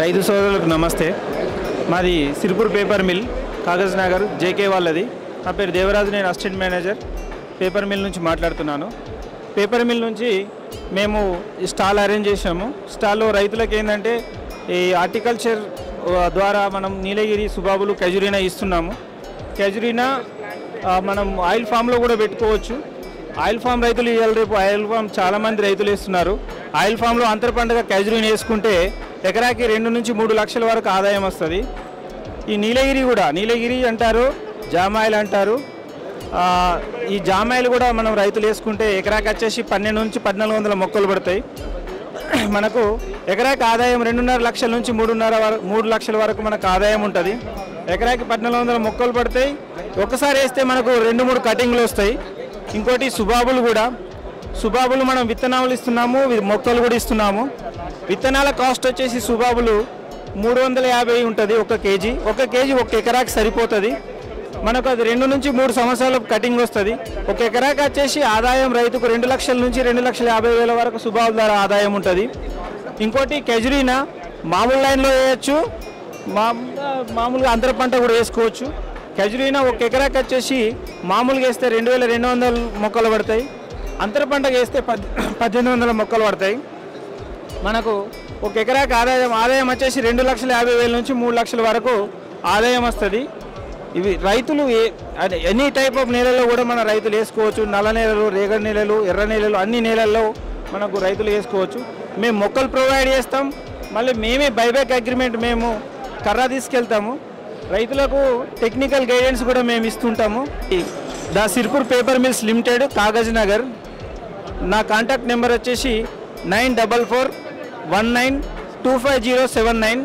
రైతు సోదరులకు నమస్తే. మాది Sirpur paper mill, Kagaznagar, JK వాళ్ళది. నా పేరు దేవరాజు, నేను అసిస్టెంట్ మేనేజర్ పేపర్ మిల్ నుంచి మాట్లాడుతున్నాను. పేపర్ మిల్ నుంచి మేము స్టాల్ అరేంజ్ చేసాము. స్టాల్లో రైతులకు ఏంటంటే ఈ హార్టికల్చర్ ద్వారా మనం నీలగిరి, సుబాబులు, ఖజురీనా ఇస్తున్నాము. ఖజురీనా మనం ఆయిల్ ఫామ్లో కూడా పెట్టుకోవచ్చు. ఆయిల్ ఫామ్ రైతులు ఇవాళ రేపు ఆయిల్ ఫామ్ చాలామంది రైతులు వేస్తున్నారు. ఆయిల్ ఫామ్లో అంతర పంటగా ఖజురీనా వేసుకుంటే ఎకరాకి 2 నుంచి 3 లక్షల వరకు ఆదాయం వస్తుంది. ఈ నీలగిరి అంటారు, జామాయిల్ అంటారు. ఈ జామాయిలు కూడా మనం రైతులు వేసుకుంటే ఎకరాకి వచ్చేసి 12 నుంచి 1400 మొక్కలు పడతాయి. మనకు ఎకరాకి ఆదాయం 2.5 లక్షల నుంచి 3 లక్షల వరకు మనకు ఆదాయం ఉంటుంది. ఎకరాకి 1400 మొక్కలు పడతాయి. ఒకసారి వేస్తే మనకు 2-3 కటింగ్లు వస్తాయి. ఇంకోటి సుబాబులు మనం విత్తనాలు ఇస్తున్నాము, మొక్కలు కూడా ఇస్తున్నాము. విత్తనాల కాస్ట్ వచ్చేసి సుబాబులు 350 ఉంటుంది ఒక కేజీ. ఒక ఎకరాకి సరిపోతుంది. మనకు అది 2 నుంచి 3 సంవత్సరాల కటింగ్ వస్తుంది. ఒక ఎకరాకి వచ్చేసి ఆదాయం రైతుకు 2 లక్షల నుంచి 2,50,000 వరకు సుబాబుల ద్వారా ఆదాయం ఉంటుంది. ఇంకోటి ఖజురీనా మామూలు లైన్లో వేయచ్చు, మామూలుగా అంతర పంట కూడా వేసుకోవచ్చు. ఖజురీనా ఒక ఎకరాకి వచ్చేసి మామూలుగా వేస్తే 2,200 మొక్కలు పడతాయి. అంతర పంటకు వేస్తే 1,800 మొక్కలు పడతాయి. మనకు ఒక ఎకరాకి ఆదాయం వచ్చేసి 2,50,000 నుంచి 3 లక్షల వరకు ఆదాయం వస్తుంది. ఇవి రైతులు ఎనీ టైప్ ఆఫ్ నేలల్లో కూడా మన రైతులు వేసుకోవచ్చు. నల్ల నేలలు, రేగడి నేలలు, ఎర్ర నేలలు, అన్ని నేలల్లో మనకు రైతులు వేసుకోవచ్చు. మేము మొక్కలు ప్రొవైడ్ చేస్తాం. మళ్ళీ మేమే బైబ్యాక్ అగ్రిమెంట్ మేము కర్రా తీసుకెళ్తాము. రైతులకు టెక్నికల్ గైడెన్స్ కూడా మేము ఇస్తుంటాము. The Sirpur paper mills limited, Kagaznagar. నా కాంటాక్ట్ నెంబర్ వచ్చేసి 944192507